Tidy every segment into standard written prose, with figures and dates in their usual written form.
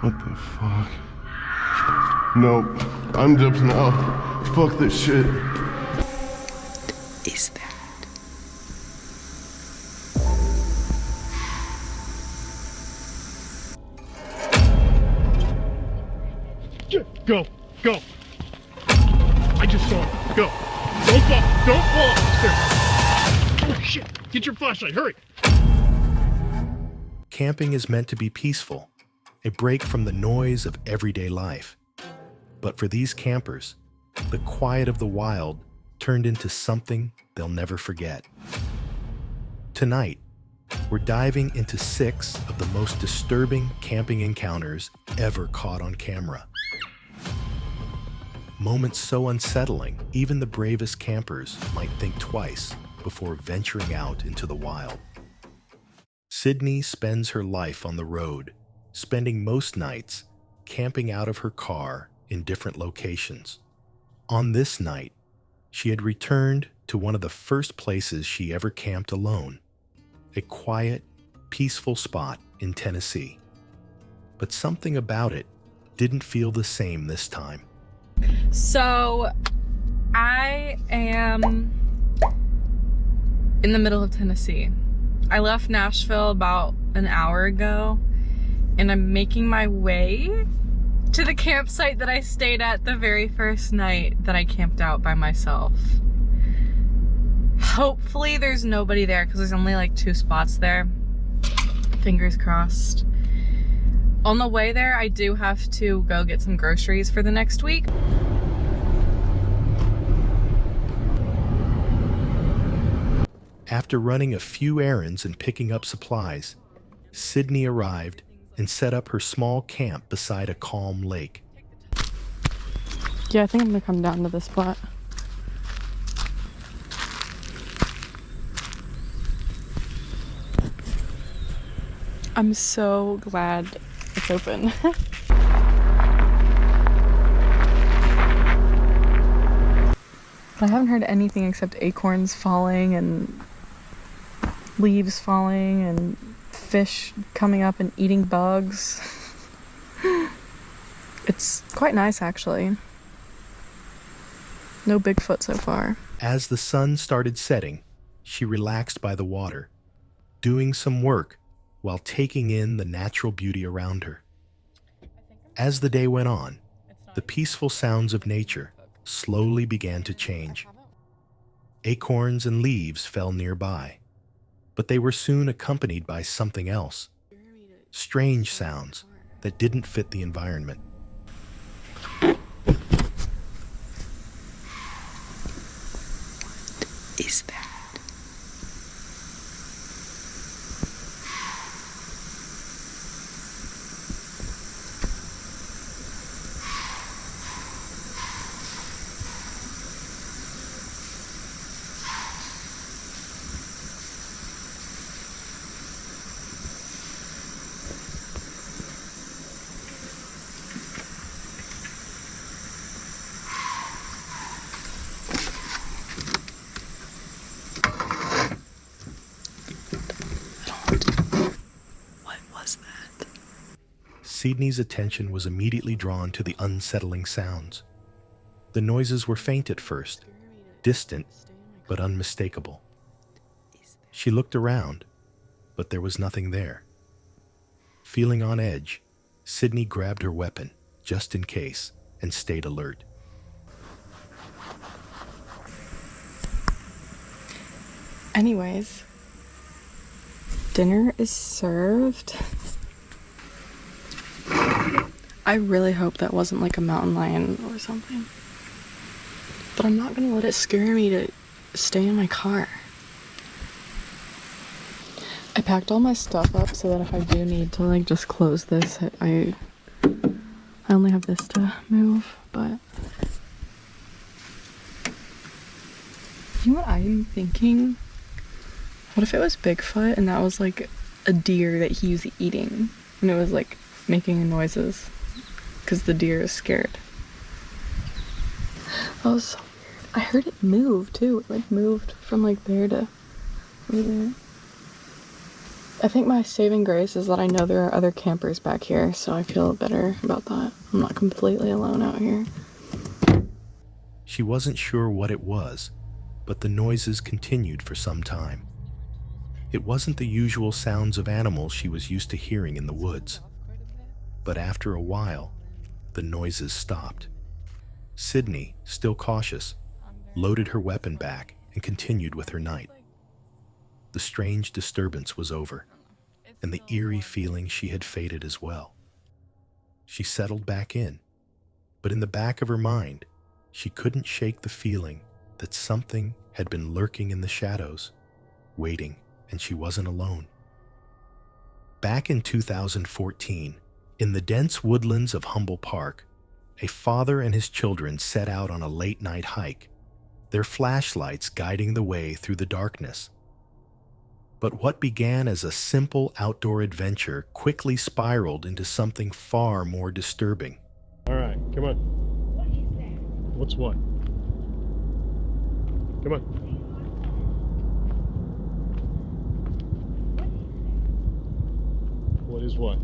What the fuck? Nope. I'm dipping out. Fuck this shit. Is that? Go, go. I just saw him. Go. Don't fall off the stairs. Oh shit, get your flashlight, hurry. Camping is meant to be peaceful, a break from the noise of everyday life. But for these campers, the quiet of the wild turned into something they'll never forget. Tonight, we're diving into 6 of the most disturbing camping encounters ever caught on camera. Moments so unsettling, even the bravest campers might think twice before venturing out into the wild. Sydney spends her life on the road, spending most nights camping out of her car in different locations. On this night, she had returned to one of the first places she ever camped alone, a quiet, peaceful spot in Tennessee. But something about it didn't feel the same this time. So, I am in the middle of Tennessee. I left Nashville about an hour ago, and I'm making my way to the campsite that I stayed at the very first night that I camped out by myself. Hopefully there's nobody there, because there's only like 2 spots there. Fingers crossed. On the way there, I do have to go get some groceries for the next week. After running a few errands and picking up supplies, Sydney arrived and set up her small camp beside a calm lake. Yeah, I think I'm gonna come down to this spot. I'm so glad it's open. I haven't heard anything except acorns falling and leaves falling and fish coming up and eating bugs. It's quite nice, actually. No Bigfoot so far. As the sun started setting, she relaxed by the water, doing some work while taking in the natural beauty around her. As the day went on, the peaceful sounds of nature slowly began to change. Acorns and leaves fell nearby, but they were soon accompanied by something else. Strange sounds that didn't fit the environment. Is that? Sydney's attention was immediately drawn to the unsettling sounds. The noises were faint at first, distant but unmistakable. She looked around, but there was nothing there. Feeling on edge, Sydney grabbed her weapon, just in case, and stayed alert. Anyways, dinner is served. I really hope that wasn't like a mountain lion or something. But I'm not gonna let it scare me to stay in my car. I packed all my stuff up so that if I do need to like just close this, I only have this to move, but you know what I'm thinking? What if it was Bigfoot and that was like a deer that he was eating and it was like making noises because the deer is scared? That was so weird. I heard it move too. It like moved from like there to over there. I think my saving grace is that I know there are other campers back here, so I feel better about that. I'm not completely alone out here. She wasn't sure what it was, but the noises continued for some time. It wasn't the usual sounds of animals she was used to hearing in the woods. But after a while, the noises stopped. Sydney, still cautious, loaded her weapon back and continued with her night. The strange disturbance was over, and the eerie feeling she had faded as well. She settled back in, but in the back of her mind, she couldn't shake the feeling that something had been lurking in the shadows, waiting, and she wasn't alone. Back in 2014, in the dense woodlands of Humble Park, a father and his children set out on a late-night hike, their flashlights guiding the way through the darkness. But what began as a simple outdoor adventure quickly spiraled into something far more disturbing. All right, come on. What is that? What's what? Come on. What is what?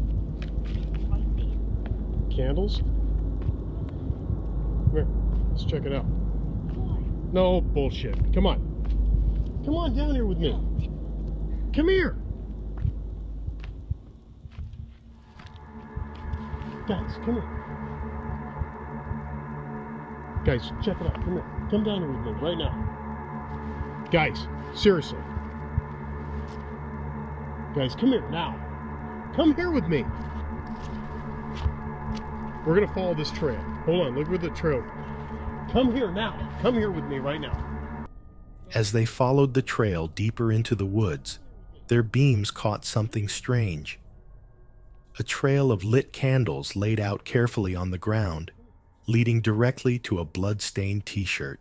Candles? Come here. Let's check it out. No bullshit. Come on. Come on down here with me. Come here. Guys, come here. Guys, check it out. Come here. Come down here with me right now. Guys, seriously. Guys, come here now. Come here with me. We're gonna follow this trail. Hold on, look where the trail. Come here now. Come here with me right now. As they followed the trail deeper into the woods, their beams caught something strange. A trail of lit candles laid out carefully on the ground, leading directly to a blood-stained t-shirt.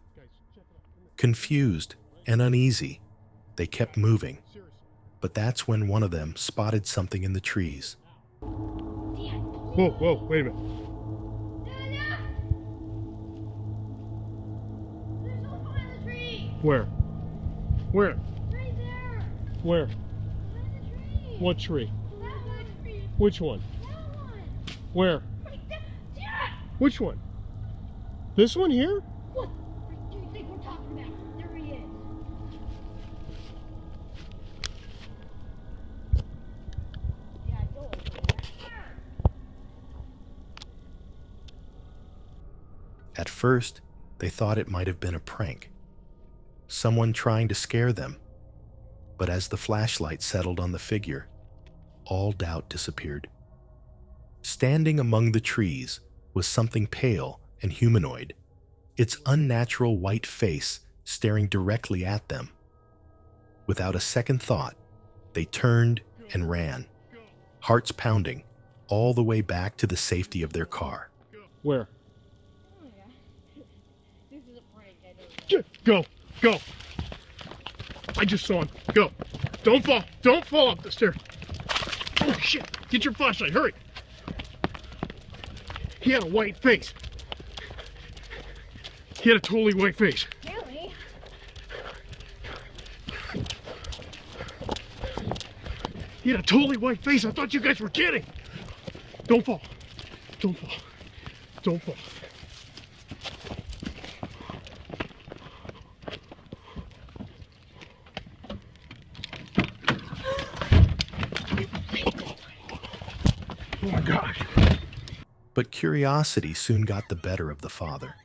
Confused and uneasy, they kept moving, but that's when one of them spotted something in the trees. Whoa, whoa, wait a minute. There's a hole in the tree. Where? Where? Right there. Where? Behind the tree. What tree? That one. Which one? That one. Where? Right there. Dad! Which one? This one here? What do you think we're talking about? There he is. Yeah, go over there. At first, they thought it might have been a prank, someone trying to scare them. But as the flashlight settled on the figure, all doubt disappeared. Standing among the trees was something pale and humanoid, its unnatural white face staring directly at them. Without a second thought, they turned and ran, hearts pounding, all the way back to the safety of their car. Where? Oh, yeah. This is a prank, I know. Go, go. I just saw him. Go. Don't fall. Don't fall up the stairs. Oh shit. Get your flashlight. Hurry. He had a white face. He had a totally white face. Really? He had a totally white face. I thought you guys were kidding. Don't fall. Don't fall. Don't fall. Oh my God. But curiosity soon got the better of the father.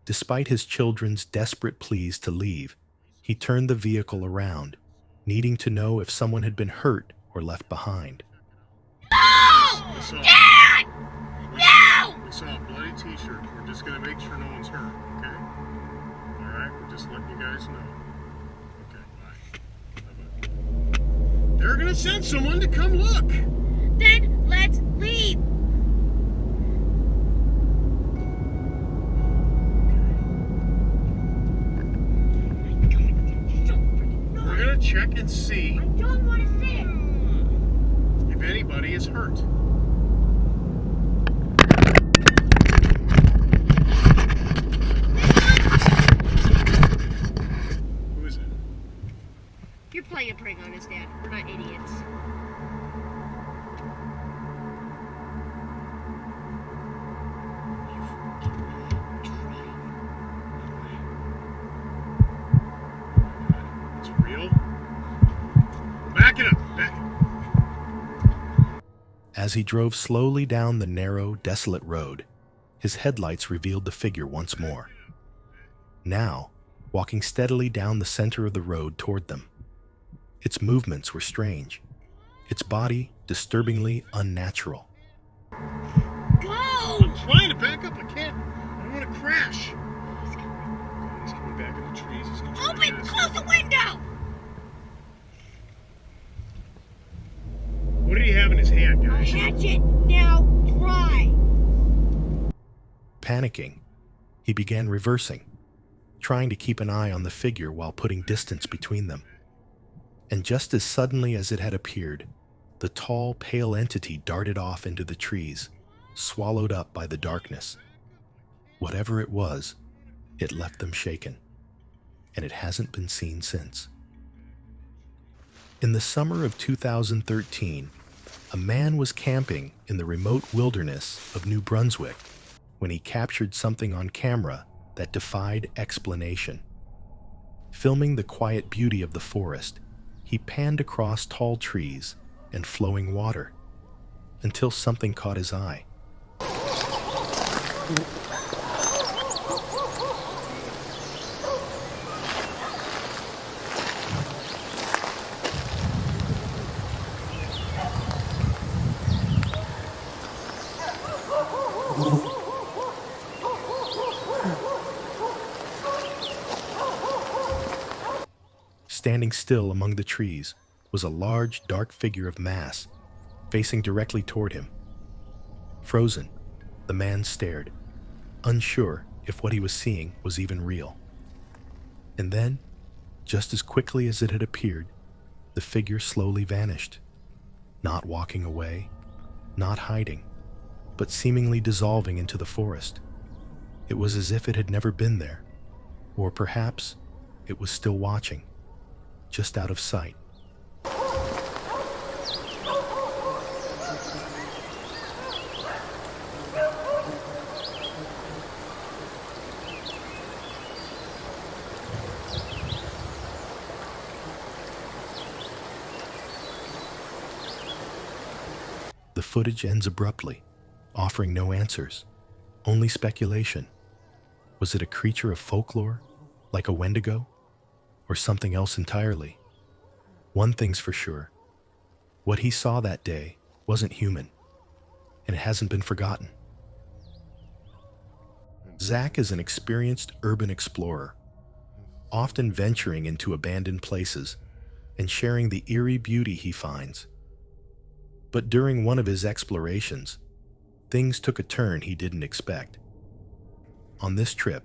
Despite his children's desperate pleas to leave, he turned the vehicle around, needing to know if someone had been hurt or left behind. No! Dad! No! We saw a bloody t-shirt. We're just going to make sure no one's hurt, okay? All right, we're just letting you guys know. Okay, bye. Bye-bye. They're going to send someone to come look. Then let's leave. We're going to check and see I don't want to see it. if anybody is hurt. Who is it? You're playing a prank on us, Dad. We're not idiots. As he drove slowly down the narrow, desolate road, his headlights revealed the figure once more. Now, walking steadily down the center of the road toward them. Its movements were strange, its body disturbingly unnatural. Go! I'm trying to back up. I can't. I don't want to crash. He's coming back in the trees. He's gonna try to Open! get us. Close the window! What did he have in his hand, guys? Hatchet! Now try! Panicking, he began reversing, trying to keep an eye on the figure while putting distance between them. And just as suddenly as it had appeared, the tall, pale entity darted off into the trees, swallowed up by the darkness. Whatever it was, it left them shaken, and it hasn't been seen since. In the summer of 2013, a man was camping in the remote wilderness of New Brunswick when he captured something on camera that defied explanation. Filming the quiet beauty of the forest, he panned across tall trees and flowing water until something caught his eye. Standing still among the trees was a large, dark figure of mass, facing directly toward him. Frozen, the man stared, unsure if what he was seeing was even real. And then, just as quickly as it had appeared, the figure slowly vanished, not walking away, not hiding, but seemingly dissolving into the forest. It was as if it had never been there, or perhaps it was still watching, just out of sight. The footage ends abruptly, offering no answers, only speculation. Was it a creature of folklore, like a Wendigo, or something else entirely? One thing's for sure. What he saw that day wasn't human, and it hasn't been forgotten. Zach is an experienced urban explorer, often venturing into abandoned places and sharing the eerie beauty he finds. But during one of his explorations, things took a turn he didn't expect. On this trip,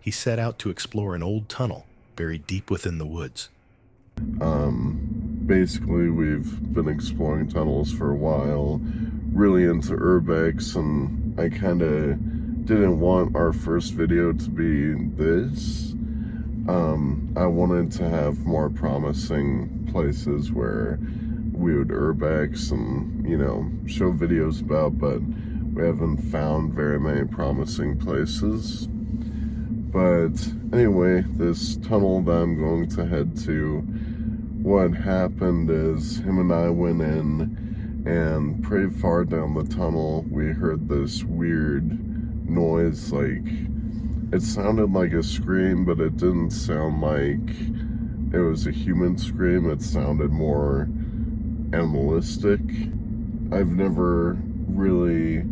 he set out to explore an old tunnel buried deep within the woods. Basically, we've been exploring tunnels for a while, really into urbex, and I kind of didn't want our first video to be this. I wanted to have more promising places where we would urbex and, show videos about, but we haven't found very many promising places. But anyway, this tunnel that I'm going to head to, what happened is him and I went in, and pretty far down the tunnel, we heard this weird noise, like, it sounded like a scream, but it didn't sound like it was a human scream. It sounded more animalistic. I've never really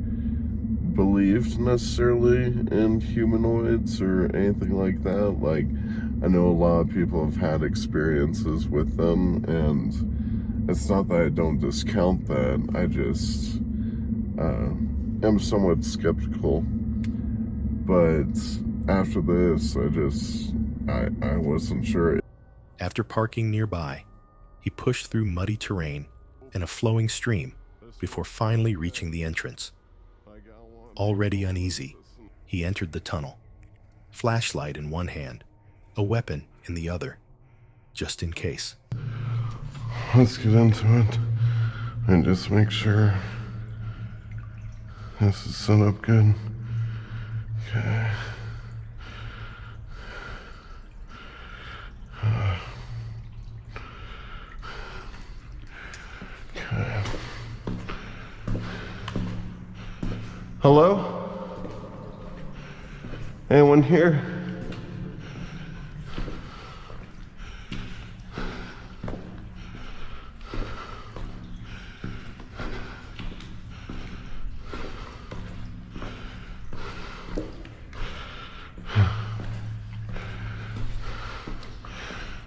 believed necessarily in humanoids or anything like that. Like, I know a lot of people have had experiences with them, and it's not that I don't discount that. I just am somewhat skeptical. But after this, I wasn't sure. After parking nearby, he pushed through muddy terrain and a flowing stream before finally reaching the entrance. Already uneasy, he entered the tunnel, flashlight in one hand, a weapon in the other, just in case. Let's get into it and just make sure this is set up good. Okay. Okay. Hello? Anyone here?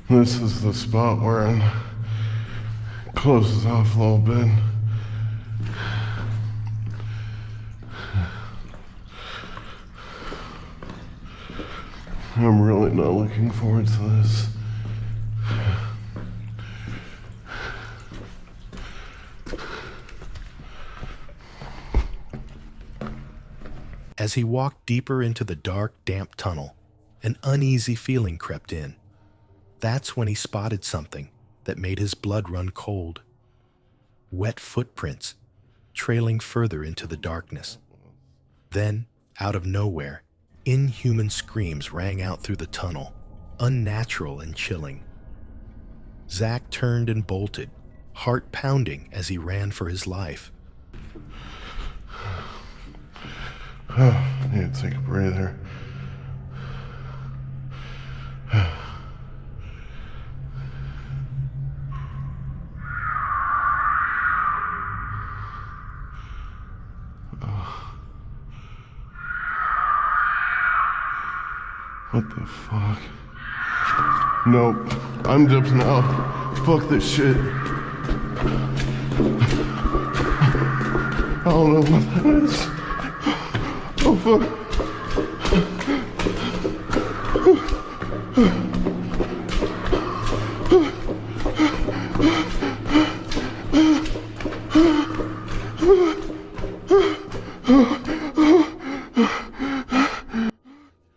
This is the spot where it closes off a little bit. I'm really not looking forward to this. As he walked deeper into the dark, damp tunnel, an uneasy feeling crept in. That's when he spotted something that made his blood run cold. Wet footprints trailing further into the darkness. Then, out of nowhere, inhuman screams rang out through the tunnel, unnatural and chilling. Zach turned and bolted, heart pounding as he ran for his life. I need to take a breather. What the fuck? Nope. I'm dipping out. Fuck this shit. I don't know what that is. Oh fuck.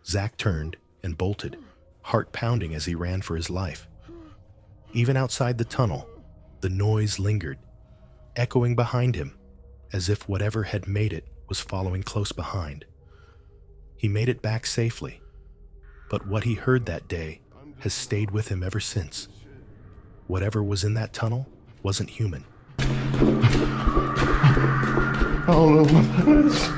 Zach turned and bolted, heart pounding as he ran for his life. Even outside the tunnel, the noise lingered, echoing behind him, as if whatever had made it was following close behind. He made it back safely, but what he heard that day has stayed with him ever since. Whatever was in that tunnel wasn't human. I don't know what that is.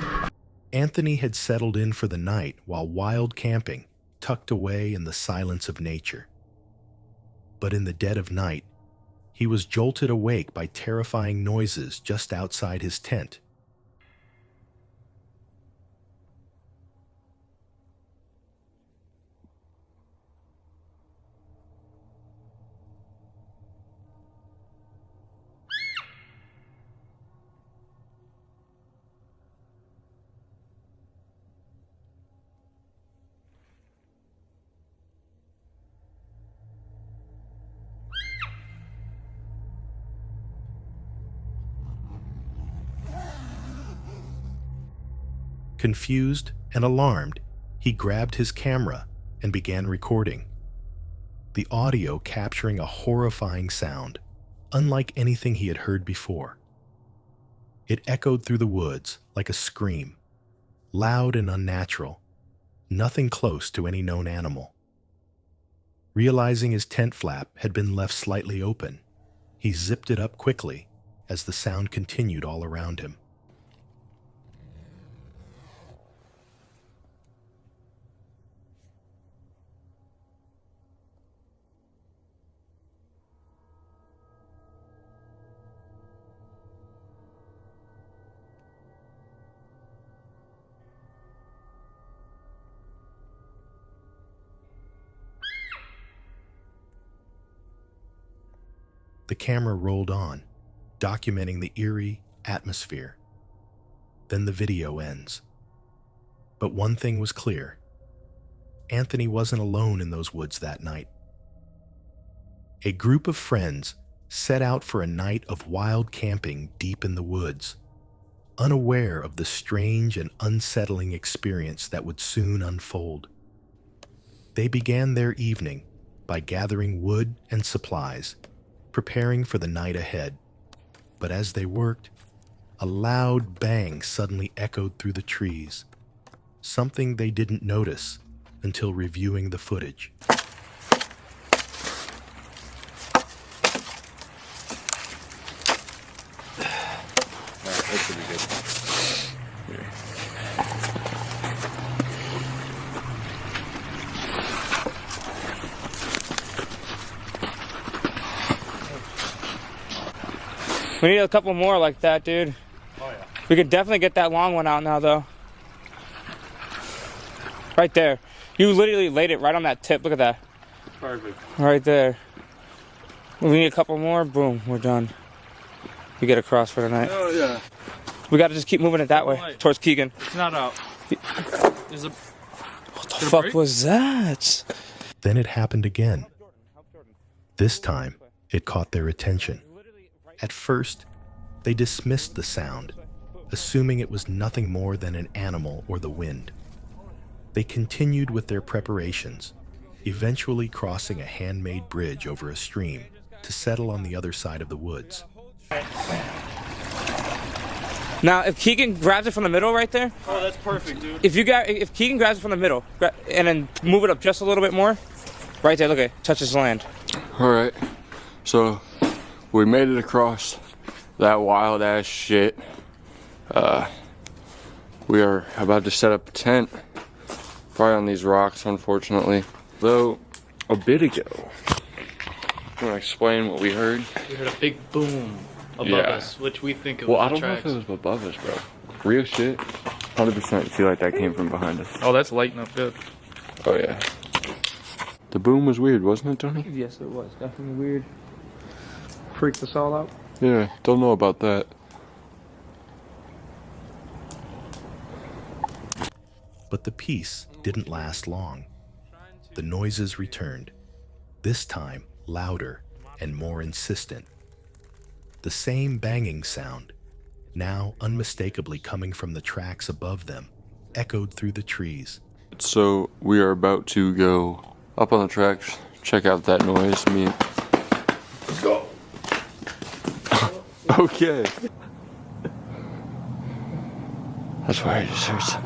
Anthony had settled in for the night while wild camping, tucked away in the silence of nature. But in the dead of night, he was jolted awake by terrifying noises just outside his tent. Confused and alarmed, he grabbed his camera and began recording. The audio capturing a horrifying sound, unlike anything he had heard before. It echoed through the woods like a scream, loud and unnatural, nothing close to any known animal. Realizing his tent flap had been left slightly open, he zipped it up quickly as the sound continued all around him. The camera rolled on, documenting the eerie atmosphere. Then the video ends. But one thing was clear. Anthony wasn't alone in those woods that night. A group of friends set out for a night of wild camping deep in the woods, unaware of the strange and unsettling experience that would soon unfold. They began their evening by gathering wood and supplies, preparing for the night ahead. But as they worked, a loud bang suddenly echoed through the trees, something they didn't notice until reviewing the footage. That should be good. Here. We need a couple more like that, dude. Oh yeah. We could definitely get that long one out now, though. Right there. You literally laid it right on that tip. Look at that. Perfect. Right there. We need a couple more. Boom, we're done. We get across for tonight. Oh yeah. We gotta just keep moving it that way, Right. towards Keegan. It's not out. Is it? What the fuck was that? Then it happened again. This time, it caught their attention. At first, they dismissed the sound, assuming it was nothing more than an animal or the wind. They continued with their preparations, eventually crossing a handmade bridge over a stream to settle on the other side of the woods. Now, if Keegan grabs it from the middle right there, Oh, that's perfect, dude. if Keegan grabs it from the middle and then move it up just a little bit more, right there, look at it, touches land. Alright, so we made it across that wild ass shit. We are about to set up a tent, probably on these rocks, unfortunately. Though, a bit ago, I'm gonna explain what we heard. We heard a big boom above Yeah. us, which we think of Well, as I the don't know tracks. if it was above us, bro. Real shit. 100% feel like that came from behind us. Oh, that's lighting up good. Oh yeah. The boom was weird, wasn't it, Tony? Yes, it was definitely weird. Freaked us all out. Yeah, don't know about that. But the peace didn't last long. The noises returned, this time louder and more insistent. The same banging sound, now unmistakably coming from the tracks above them, echoed through the trees. So we are about to go up on the tracks, check out that noise. Let's go. Okay. That's why I just heard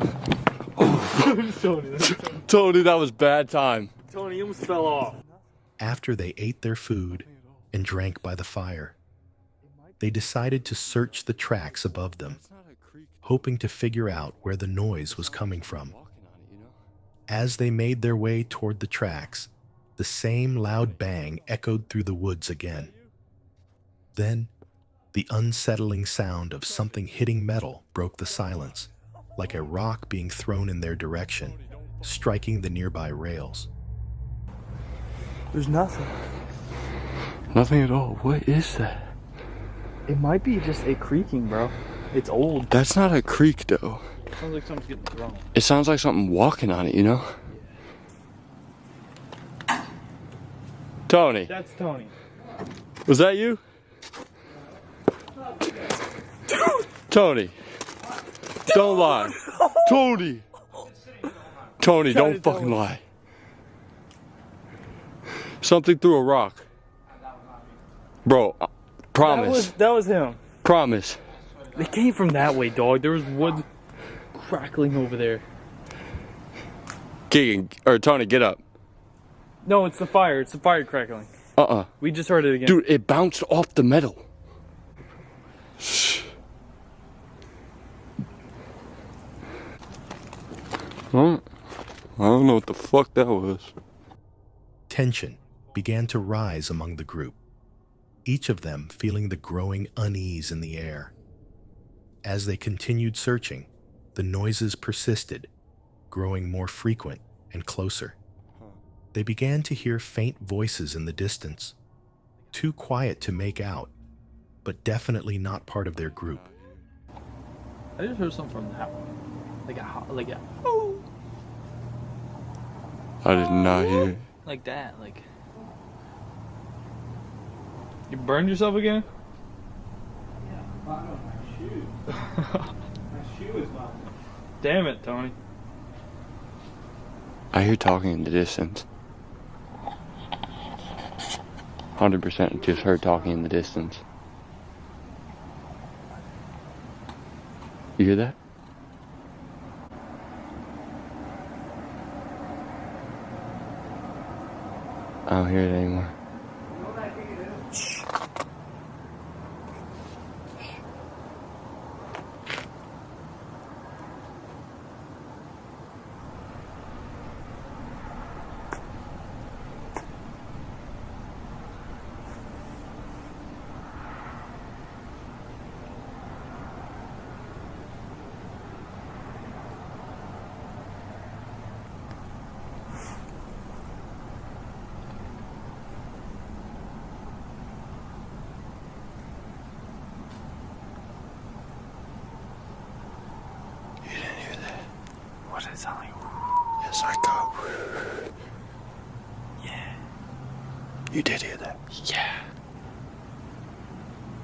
Tony, that was bad time. Tony, you almost fell off. After they ate their food and drank by the fire, they decided to search the tracks above them, hoping to figure out where the noise was coming from. As they made their way toward the tracks, the same loud bang echoed through the woods again. Then, the unsettling sound of something hitting metal broke the silence, like a rock being thrown in their direction, striking the nearby rails. There's nothing. Nothing at all. What is that? It might be just a creaking, bro. It's old. That's not a creak, though. Sounds like something's getting thrown. It sounds like something walking on it, you know? Tony, That's Tony. was that you? Tony, don't lie. Tony! Tony, don't fucking lie. Something threw a rock. Bro, promise. That was him. Promise. It came from that way, dog. There was wood crackling over there. Keegan, or Tony, get up. No, it's the fire. It's the fire crackling. We just heard it again. Dude, it bounced off the metal. Well, I don't know what the fuck that was. Tension began to rise among the group, each of them feeling the growing unease in the air. As they continued searching, the noises persisted, growing more frequent and closer. They began to hear faint voices in the distance, too quiet to make out, but definitely not part of their group. I just heard something from that one. Like a I did not hear it. like that, like. You burned yourself again? Damn it, Tony. I hear talking in the distance. 100% just heard talking in the distance. You hear that? I don't hear it anymore. You did hear that? Yeah.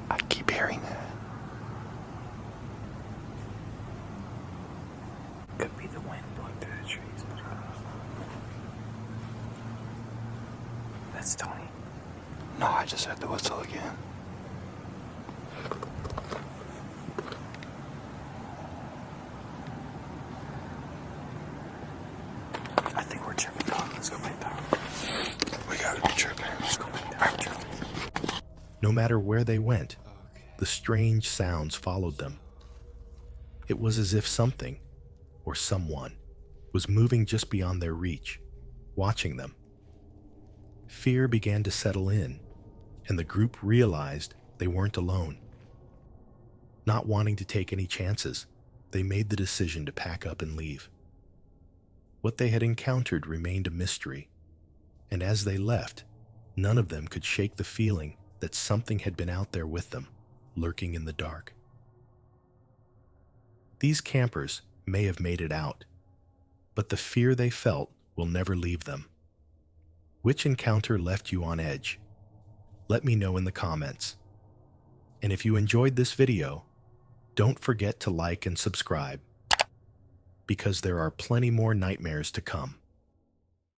I keep hearing that. Could be the wind blowing through the trees, but that's Tony. No, I just heard the whistle again. I think we're tripping on. Let's go back down. We gotta be tripping. Let's go back down. No matter where they went, the strange sounds followed them. It was as if something, or someone, was moving just beyond their reach, watching them. Fear began to settle in, and the group realized they weren't alone. Not wanting to take any chances, they made the decision to pack up and leave. What they had encountered remained a mystery, and as they left, none of them could shake the feeling that something had been out there with them, lurking in the dark. These campers may have made it out, but the fear they felt will never leave them. Which encounter left you on edge? Let me know in the comments. And if you enjoyed this video, don't forget to like and subscribe, because there are plenty more nightmares to come.